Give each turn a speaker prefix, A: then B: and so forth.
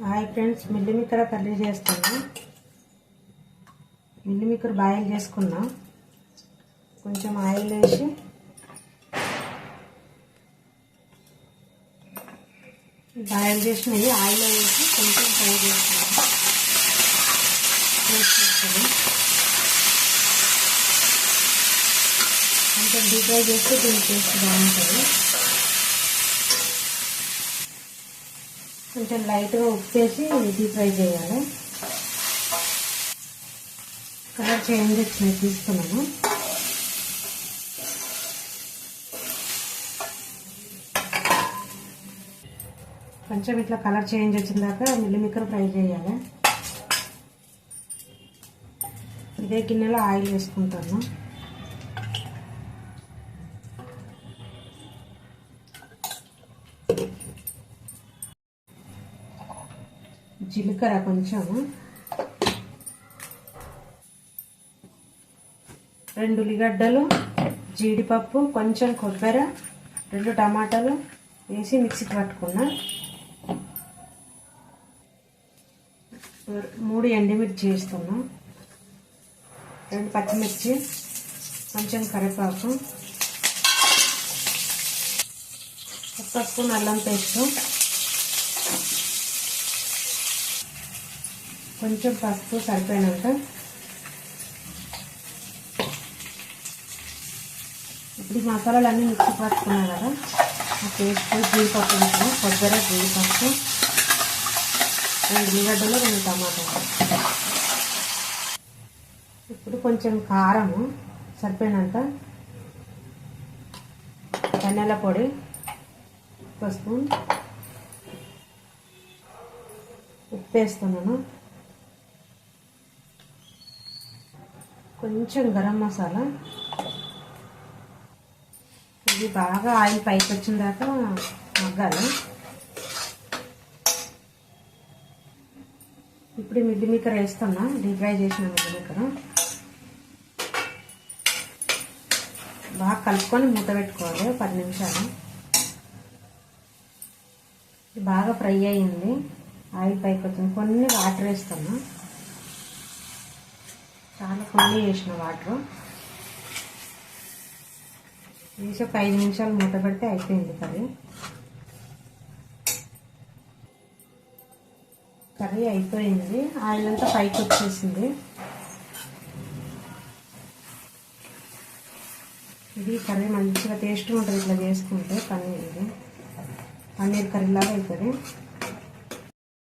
A: Hi friends, meal maker curry చేస్తాను. Meal maker boil చేసుకున్నా. కొంచెం ఆయిల్ వేసి బాయిల్ చేసినవి ఆయిల్ వేసి కొంచెం ఫ్రై చేసుకున్నాను. కొంచెం డీప్ ఫ్రై చేస్తే దీని టేస్ట్ బాగుంటుంది. కొంచెం లైట్గా ఉప్పు వేసి డీప్ ఫ్రై చేయాలి. కలర్ చేంజ్ వచ్చినాయి తీసుకున్నాను. కొంచెం ఇట్లా కలర్ చేంజ్ వచ్చిన దాకా మిల్ మేకర్ ఫ్రై చేయాలి. ఇదే గిన్నెలో ఆయిల్ వేసుకుంటాను. జీలకర్ర కొంచెం, 2 ఉల్లిగడ్డలు, జీడిపప్పు, కొంచెం కొబ్బరి, 2 టమాటాలు వేసి మిక్సీకి పట్టుకున్నా. 3 ఎండుమిర్చి వేస్తున్నా, 2 పచ్చిమిర్చి, కొంచెం కరివేపాకు, 1 స్పూన్ అల్లం పేస్ట్, కొంచెం పసుపు సరిపోయినాక ఇప్పుడు మసాలాలన్నీ మిక్సీ పట్టుకున్నాను కదా, ఆ పేస్ట్, జీడిపప్పు వేసిన కొబ్బరి, జీడిపప్పు, 2 ఉల్లిగడ్డలు, 2 టమాటాలు. ఇప్పుడు కొంచెం కారము సరిపోయినంత, ధనియాల పొడి 1 స్పూన్, ఉప్పు వేస్తున్నాను, కొంచెం గరం మసాలా. ఇది బాగా ఆయిల్ పైకి వచ్చిన దాకా మగ్గాలి. ఇప్పుడు మిల్ మేకర్ వేస్తున్నా, డీప్ ఫ్రై చేసిన మిల్ మేకర్. బాగా కలుపుకొని మూత పెట్టుకోవాలి 10 నిమిషాలు. బాగా ఫ్రై అయ్యింది, ఆయిల్ పైకి వచ్చింది. కొన్ని వాటర్ వేస్తున్నా, చాలా కొన్ని వేసిన వాటర్ వేసి ఒక 5 నిమిషాలు మూత పెడితే అయిపోయింది కర్రీ. కర్రీ అయిపోయింది, ఆయిల్ అంతా పైకి వచ్చేసింది. ఇది కర్రీ మంచిగా టేస్ట్గా ఉంటుంది ఇట్లా చేసుకుంటే. పన్నీర్ కర్రీలాగా అవుతుంది.